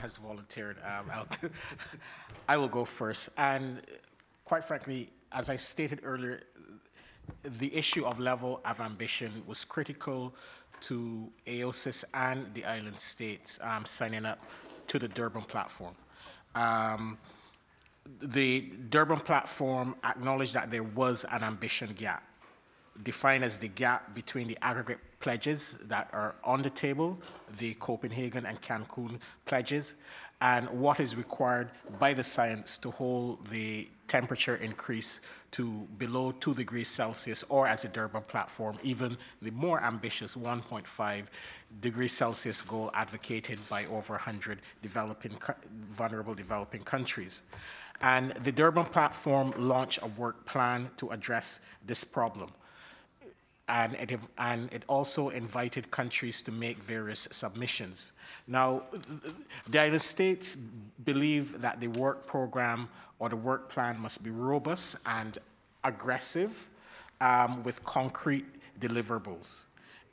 has volunteered. I will go first. And quite frankly, as I stated earlier, the issue of level of ambition was critical to AOSIS and the island states signing up to the Durban platform. Um, the Durban platform acknowledged that there was an ambition gap, defined as the gap between the aggregate pledges that are on the table, the Copenhagen and Cancun pledges, and what is required by the science to hold the temperature increase to below 2 degrees Celsius, or as the Durban platform, even the more ambitious 1.5 degrees Celsius goal advocated by over 100 vulnerable developing countries. And the Durban platform launched a work plan to address this problem. And it also invited countries to make various submissions. Now, the United States believe that the work program or the work plan must be robust and aggressive with concrete deliverables.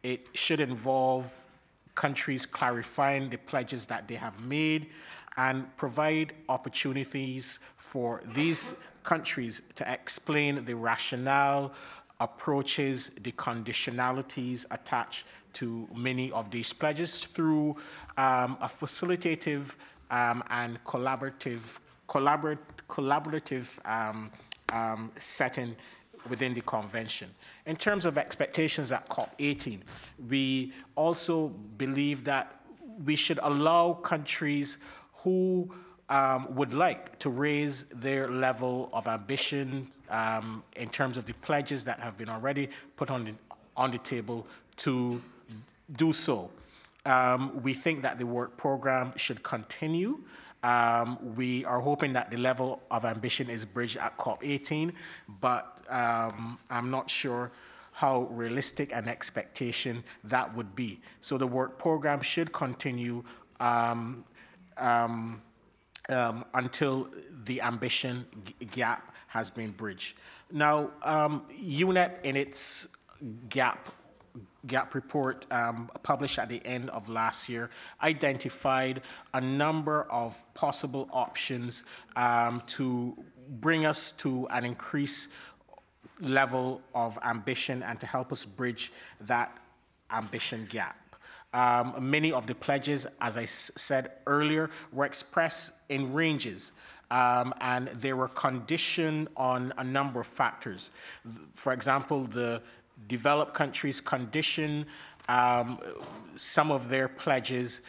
It should involve countries clarifying the pledges that they have made and provide opportunities for these countries to explain the rationale, approaches, the conditionalities attached to many of these pledges through a facilitative and collaborative setting within the convention. In terms of expectations at COP18, we also believe that we should allow countries who would like to raise their level of ambition in terms of the pledges that have been already put on the table to do so. We think that the work program should continue. We are hoping that the level of ambition is bridged at COP18, but I'm not sure how realistic an expectation that would be. So the work program should continue until the ambition gap has been bridged. Now, UNEP in its gap report published at the end of last year identified a number of possible options to bring us to an increased level of ambition and to help us bridge that ambition gap. Many of the pledges, as I said earlier, were expressed in ranges, and they were conditioned on a number of factors. For example, the developed countries condition some of their pledges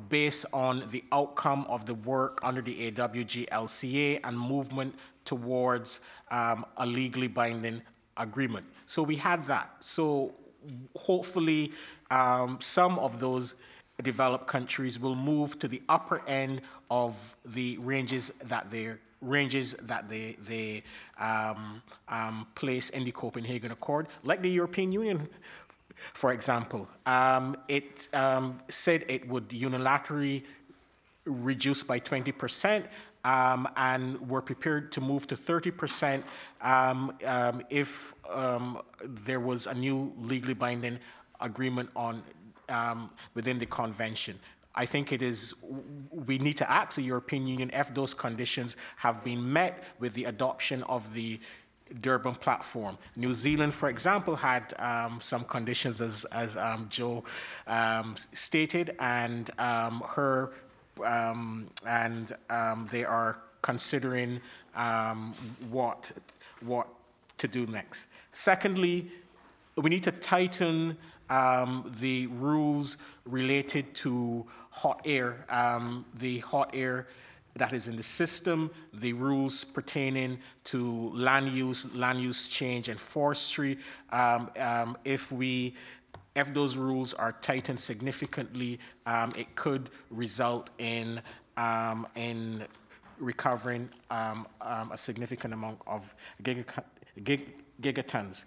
based on the outcome of the work under the AWG-LCA and movement towards a legally binding agreement. So we had that. So hopefully some of those developed countries will move to the upper end of the ranges that they place in the Copenhagen Accord, like the European Union, for example. It said it would unilaterally reduce by 20%, and we're prepared to move to 30% if there was a new legally binding agreement on within the convention. I think we need to ask the European Union if those conditions have been met with the adoption of the Durban platform. New Zealand, for example, had some conditions, as Joe stated, and they are considering what to do next. Secondly, we need to tighten the rules related to hot air, the hot air that is in the system, the rules pertaining to land use change and forestry. If those rules are tightened significantly, it could result in recovering a significant amount of gigatons.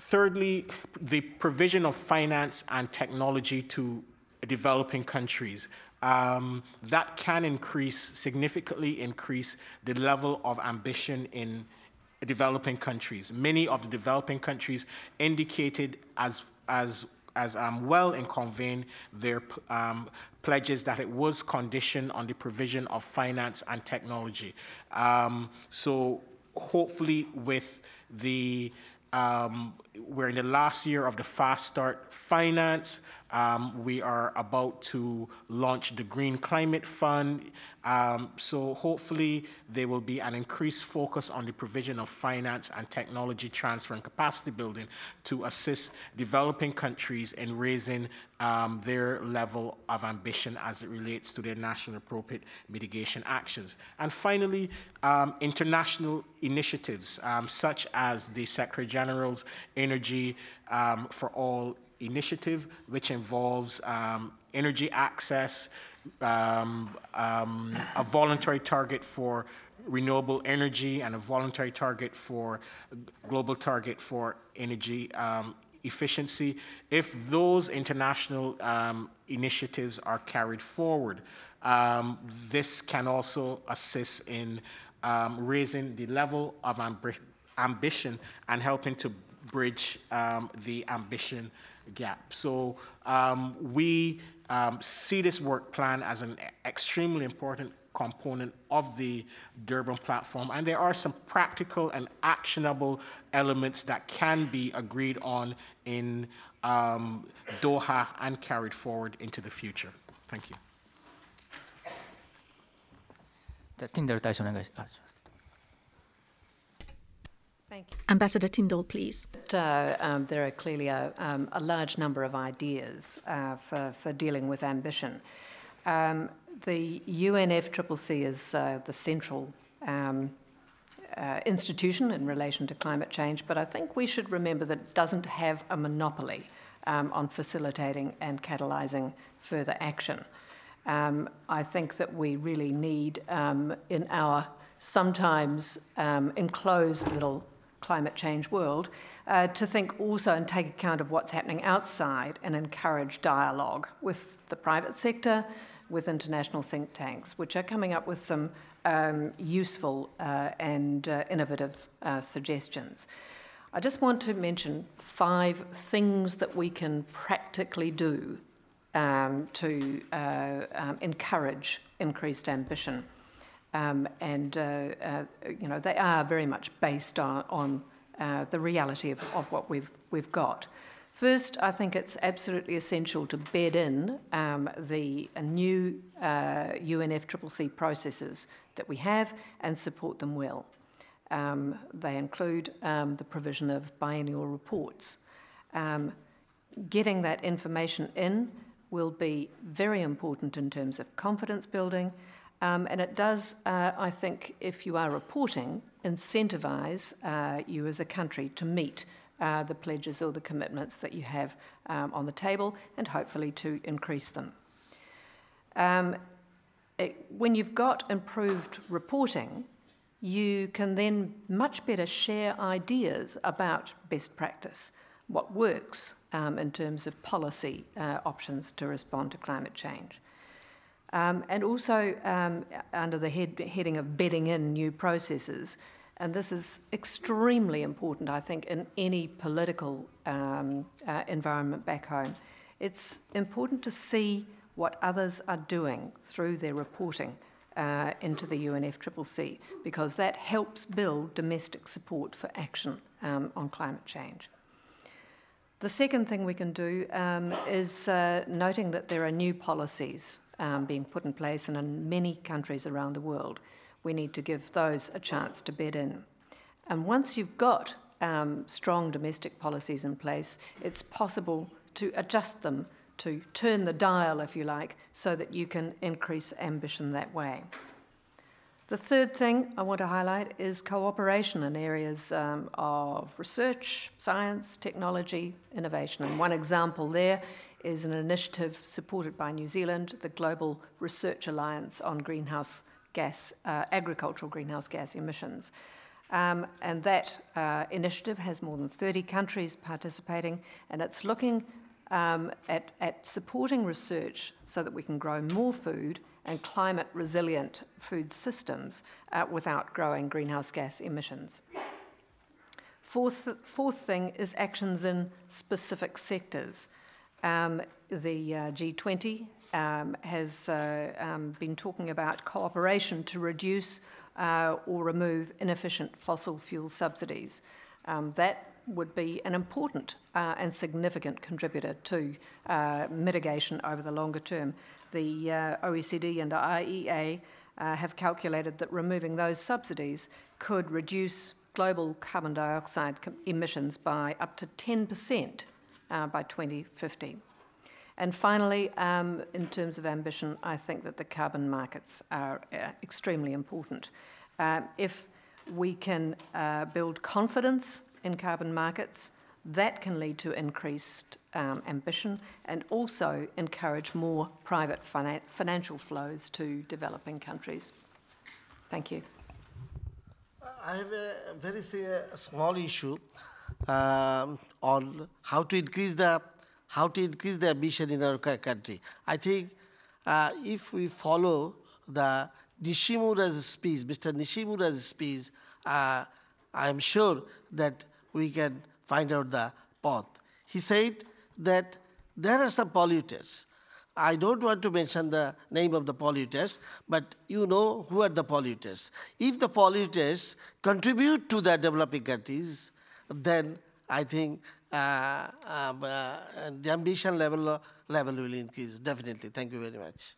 Thirdly, the provision of finance and technology to developing countries. That can significantly increase the level of ambition in developing countries. Many of the developing countries indicated as well in conveying their pledges that it was conditioned on the provision of finance and technology. So hopefully with the we're in the last year of the Fast Start Finance. We are about to launch the Green Climate Fund. So hopefully there will be an increased focus on the provision of finance and technology transfer and capacity building to assist developing countries in raising their level of ambition as it relates to their national appropriate mitigation actions. And finally, international initiatives such as the Secretary General's Energy for All initiative, which involves energy access, a voluntary target for renewable energy, and a voluntary target for global target for energy efficiency. If those international initiatives are carried forward, this can also assist in raising the level of ambition and helping to bridge the ambition gap. So we see this work plan as an extremely important component of the Durban platform, and there are some practical and actionable elements that can be agreed on in Doha and carried forward into the future. Thank you. Thank you. Ambassador Tindall, please. There are clearly a large number of ideas for dealing with ambition. The UNFCCC is the central institution in relation to climate change, but I think we should remember that it doesn't have a monopoly on facilitating and catalysing further action. I think that we really need, in our sometimes enclosed little climate change world, to think also and take account of what's happening outside and encourage dialogue with the private sector, with international think tanks, which are coming up with some useful and innovative suggestions. I just want to mention 5 things that we can practically do to encourage increased ambition. You know, they are very much based on the reality of what we've got. First, I think it's absolutely essential to bed in the new UNFCCC processes that we have and support them well. They include the provision of biennial reports. Getting that information in will be very important in terms of confidence building, and it does, I think, if you are reporting, incentivise you as a country to meet the pledges or the commitments that you have on the table, and hopefully to increase them. When you've got improved reporting, you can then much better share ideas about best practice, what works in terms of policy options to respond to climate change. And also under the heading of bedding in new processes, and this is extremely important, I think, in any political environment back home. It's important to see what others are doing through their reporting into the UNFCCC, because that helps build domestic support for action on climate change. The second thing we can do is noting that there are new policies being put in place and in many countries around the world. We need to give those a chance to bed in. And once you've got strong domestic policies in place, it's possible to adjust them, to turn the dial, if you like, so that you can increase ambition that way. The third thing I want to highlight is cooperation in areas of research, science, technology, innovation. And one example there is an initiative supported by New Zealand, the Global Research Alliance on greenhouse gas, agricultural greenhouse gas emissions. And that initiative has more than 30 countries participating, and it's looking at supporting research so that we can grow more food and climate-resilient food systems without growing greenhouse gas emissions. Fourth thing is actions in specific sectors. The G20 has been talking about cooperation to reduce or remove inefficient fossil fuel subsidies. That would be an important and significant contributor to mitigation over the longer term. The OECD and the IEA have calculated that removing those subsidies could reduce global carbon dioxide emissions by up to 10% by 2050. And finally, in terms of ambition, I think that the carbon markets are extremely important. If we can build confidence in carbon markets, that can lead to increased ambition and also encourage more private financial flows to developing countries. Thank you. I have a very small issue on how to increase the ambition in our country. I think if we follow the Nishimura's speech, Mr. Nishimura's speech, I am sure that we can find out the path. He said that there are some polluters. I don't want to mention the name of the polluters, but you know who are the polluters. If the polluters contribute to the developing countries, then I think the ambition level will increase, definitely. Thank you very much.